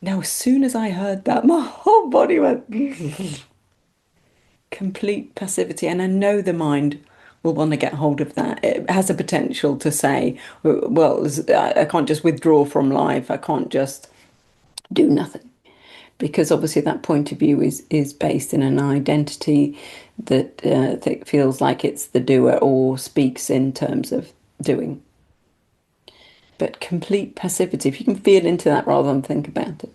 Now, as soon as I heard that, my whole body went complete passivity. And I know the mind will want to get hold of that. It has a potential to say, well, I can't just withdraw from life. I can't just do nothing. Because obviously that point of view is based in an identity that feels like it's the doer or speaks in terms of doing. But complete passivity, if you can feel into that rather than think about it.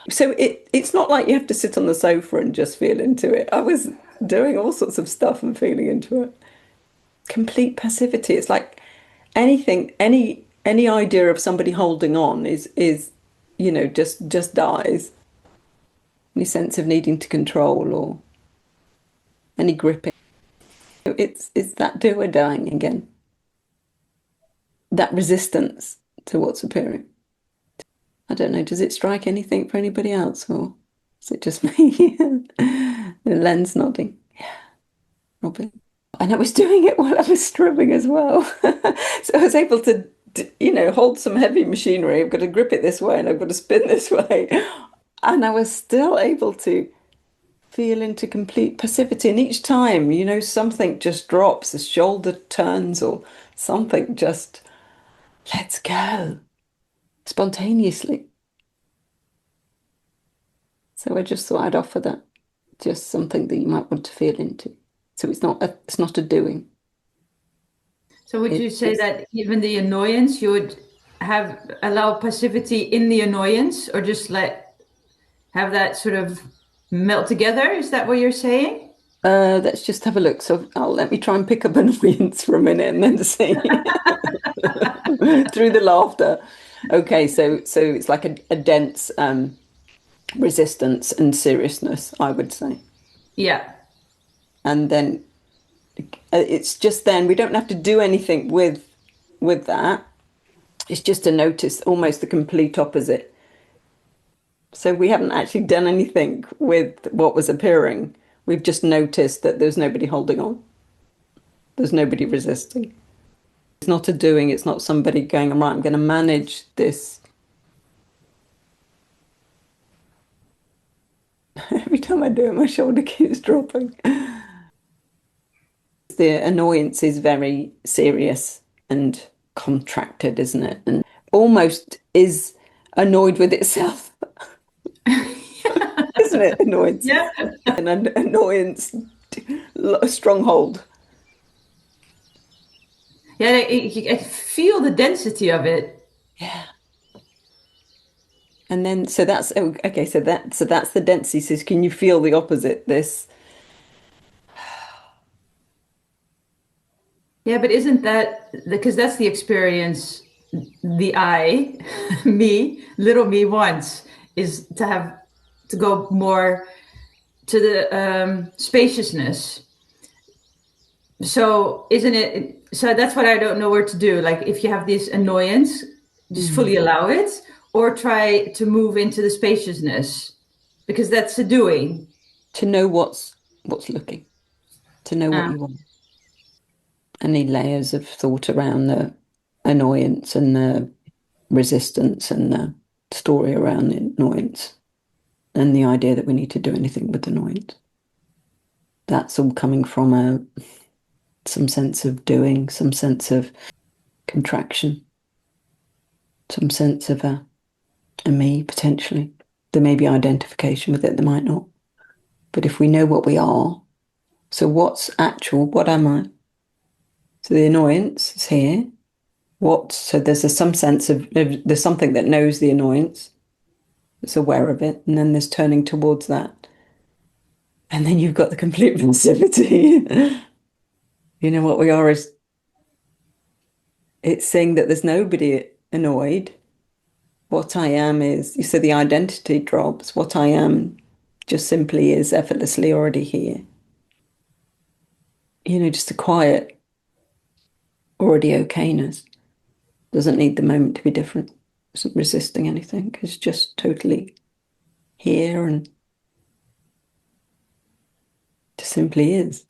So it's not like you have to sit on the sofa and just feel into it. I was doing all sorts of stuff and feeling into it. Complete passivity. It's like anything, any idea of somebody holding on is just dies. Any sense of needing to control or any gripping. It's that doer dying again. That resistance to what's appearing. I don't know, does it strike anything for anybody else or is it just me? The lens nodding. Yeah, Robin. And I was doing it while I was stripping as well. So I was able to, hold some heavy machinery. I've got to grip it this way and I've got to spin this way. And I was still able to feel into complete passivity. And each time, something just drops, the shoulder turns or something just lets go spontaneously. So I just thought I'd offer that, just something that you might want to feel into. So it's not a doing. So would you It's say just that even the annoyance, you would have allow passivity in the annoyance, or just let have that sort of melt together? Is that what you're saying? let's just have a look. So let me try and pick up annoyance for a minute and then see through the laughter. Okay, so it's like a dense resistance and seriousness, I would say. Yeah. And then it's just then we don't have to do anything with that. It's just to notice almost the complete opposite. So we haven't actually done anything with what was appearing. We've just noticed that there's nobody holding on. There's nobody resisting. It's not a doing. It's not somebody going, right, I'm going to manage this. Every time I do it, my shoulder keeps dropping. The annoyance is very serious and contracted, isn't it? And almost is annoyed with itself, isn't it? Annoyance. Yeah. And annoyance, a stronghold. Yeah, I feel the density of it. Yeah. And then so that's okay, so that's the density. So can you feel the opposite? This Yeah, but isn't that because that's the experience the I, me, little me wants is to have to go more to the spaciousness. So isn't it? So that's what I don't know where to do. Like if you have this annoyance, just fully mm, allow it, or try to move into the spaciousness, because that's the doing. to know what's looking, to know what Uh, you want. Any layers of thought around the annoyance and the resistance and the story around the annoyance and the idea that we need to do anything with annoyance. That's all coming from some sense of doing, some sense of contraction, some sense of a me potentially. There may be identification with it, there might not. But if we know what we are, so what's actual, what am I? So the annoyance is here. So there's some sense of, there's something that knows the annoyance, that's aware of it, and then there's turning towards that. And then you've got the complete passivity. What we are is, it's saying that there's nobody annoyed. What I am is, you said the identity drops. What I am just simply is effortlessly already here. Just a quiet, already okayness. Doesn't need the moment to be different. Isn't resisting anything. It's just totally here and just simply is.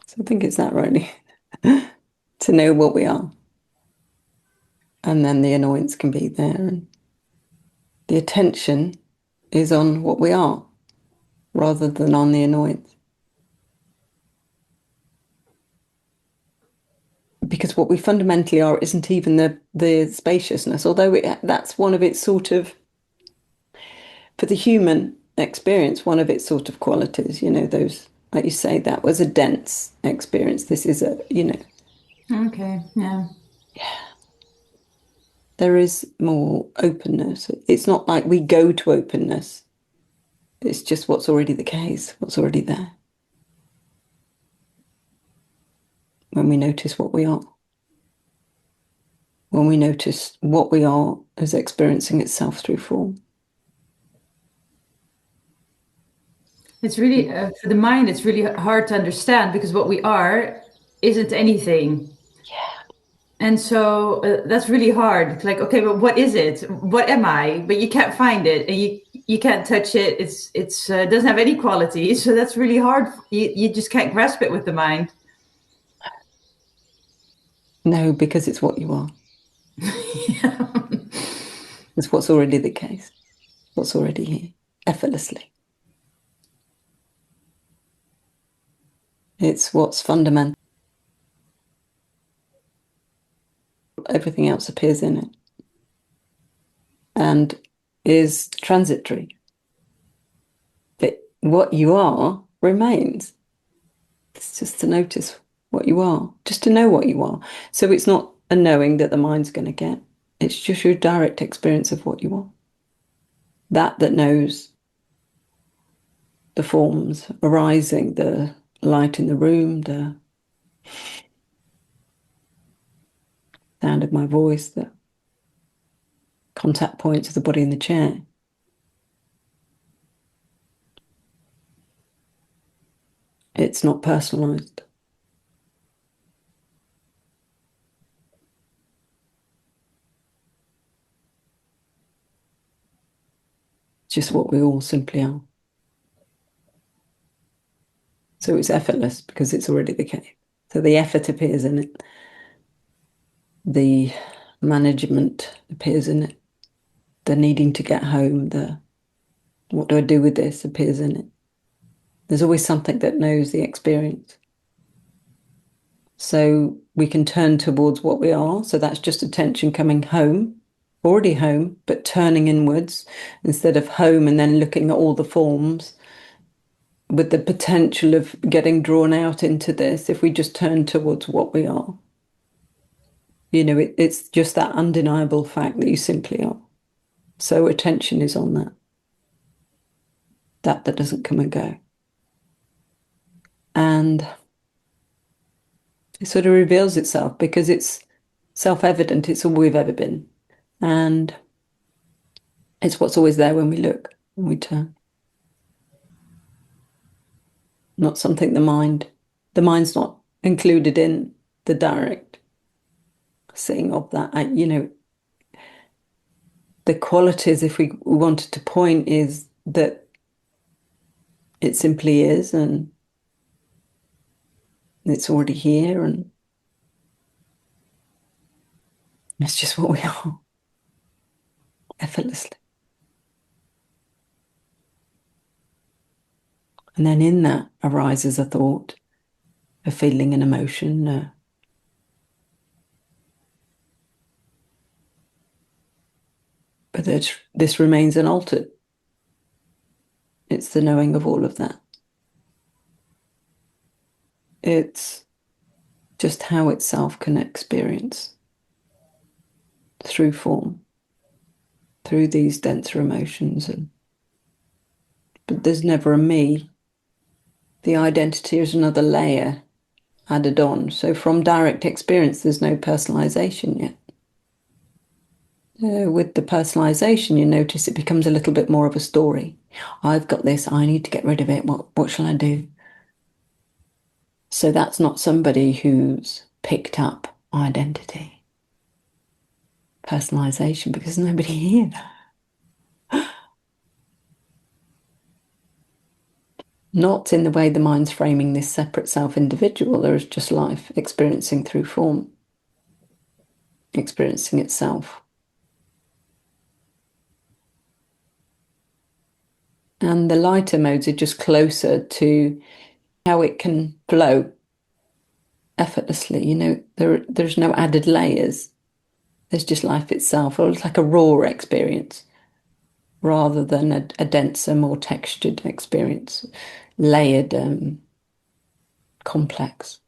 So I think it's that really. to know what we are. And then the annoyance can be there. And the attention is on what we are rather than on the annoyance. Because what we fundamentally are isn't even the spaciousness, although that's one of its sort of, for the human experience, one of its sort of qualities, those, like you say, that was a dense experience. This is Okay, yeah. There is more openness. It's not like we go to openness. It's just what's already the case, what's already there. When we notice what we are. When we notice what we are as experiencing itself through form. It's really, for the mind, it's really hard to understand because what we are isn't anything. Yeah. And so that's really hard. Like, okay, but what is it? What am I? But you can't find it, and you can't touch it. It's doesn't have any quality. So that's really hard. You just can't grasp it with the mind. No, because it's what you are. Yeah. It's what's already the case, what's already here, effortlessly. It's what's fundamental. Everything else appears in it and is transitory. But what you are remains. It's just to notice what you are, just to know what you are. So it's not a knowing that the mind's going to get. It's just your direct experience of what you are. That knows the forms arising, the light in the room, the sound of my voice, the contact points of the body in the chair. It's not personalized. It's just what we all simply are. So it's effortless because it's already the case. So the effort appears in it. The management appears in it. The needing to get home, the what do I do with this appears in it. There's always something that knows the experience. So we can turn towards what we are. So that's just attention coming home, already home, but turning inwards instead of home and then looking at all the forms with the potential of getting drawn out into this. If we just turn towards what we are, it's just that undeniable fact that you simply are. So attention is on that doesn't come and go. And it sort of reveals itself because it's self-evident. It's all we've ever been. And it's what's always there when we look, when we turn. Not something the mind's not included in the direct seeing of that. The qualities, if we wanted to point, is that it simply is, and it's already here, and it's just what we are, effortlessly. And then in that arises a thought, a feeling, an emotion. But this remains unaltered. It's the knowing of all of that. It's just how itself can experience through form, through these denser emotions. But there's never a me. The identity is another layer added on. So from direct experience, there's no personalization yet. With the personalization, you notice it becomes a little bit more of a story. I've got this, I need to get rid of it. What shall I do? So that's not somebody who's picked up identity, personalization, because nobody here. Not in the way the mind's framing this separate self individual. There is just life experiencing through form. experiencing itself. And the lighter modes are just closer to how it can flow effortlessly. There's no added layers. There's just life itself, or it's like a raw experience rather than a denser, more textured experience, layered, complex.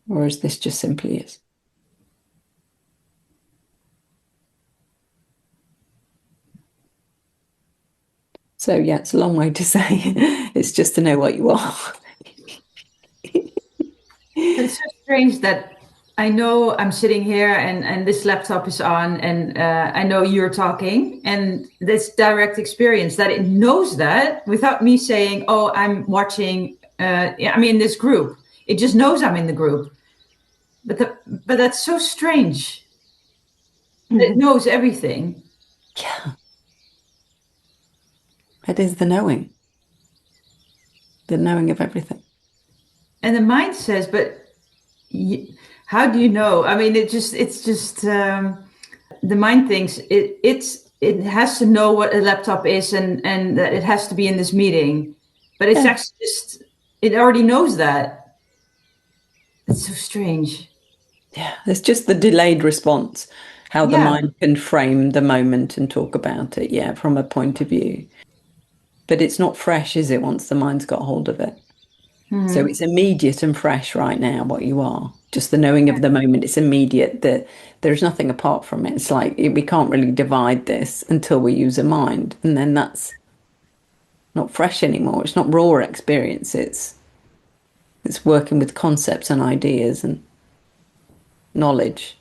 Whereas this just simply is. So yeah, it's a long way to say it's just to know what you are. It's so strange that I know I'm sitting here and this laptop is on and I know you're talking, and this direct experience that it knows that without me saying, oh, I'm watching, I'm in this group. It just knows I'm in the group. But that's so strange. It knows everything. Yeah, it is the knowing of everything. And the mind says, but how do you know? I mean, it's just the mind thinks it has to know what a laptop is and that it has to be in this meeting, but it's Yeah, actually just it already knows that. It's so strange. yeah. It's just the delayed response, how the Yeah. mind can frame the moment and talk about it, yeah, from a point of view. But it's not fresh, is it, once the mind's got hold of it? So Mm-hmm. it's immediate and fresh right now, what you are. Just the knowing of the moment, it's immediate. There's nothing apart from it. It's like we can't really divide this until we use a mind. And then that's not fresh anymore. It's not raw experience. It's working with concepts and ideas and knowledge.